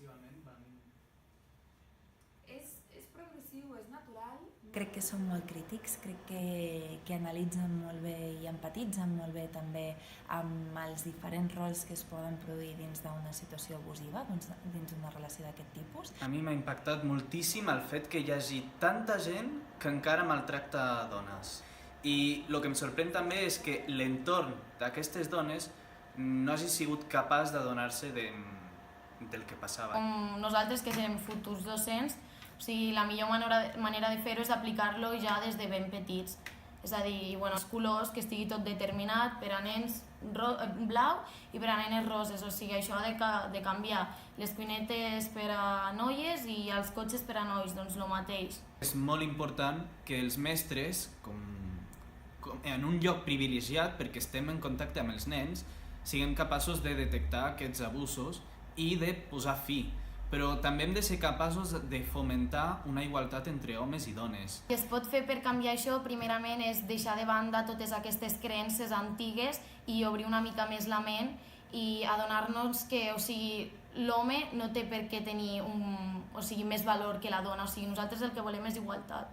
progressivament van... És progressiu, és natural. Crec que són molt crítics, crec que analitzen molt bé i empatitzen molt bé també amb els diferents rols que es poden produir dins d'una situació abusiva, dins d'una relació d'aquest tipus. A mi m'ha impactat moltíssim el fet que hi hagi tanta gent que encara maltracta dones. I el que em sorprèn també és que l'entorn d'aquestes dones no hagi sigut capaç d'adonar-se del que passava. Com nosaltres, que som futurs docents, o sigui, la millor manera de fer-ho és aplicar-lo ja des de ben petits. És a dir, els colors, que estigui tot determinat per a nens blau i per a nenes roses. O sigui, això de canviar les cuinetes per a noies i els cotxes per a nois, doncs el mateix. És molt important que els mestres, com en un lloc privilegiat perquè estem en contacte amb els nens, siguem capaços de detectar aquests abusos i de posar fi. Però també hem de ser capaços de fomentar una igualtat entre homes i dones. El que es pot fer per canviar això, primerament, és deixar de banda totes aquestes creences antigues i obrir una mica més la ment i adonar-nos que l'home no té per què tenir més valor que la dona. O sigui, nosaltres el que volem és igualtat.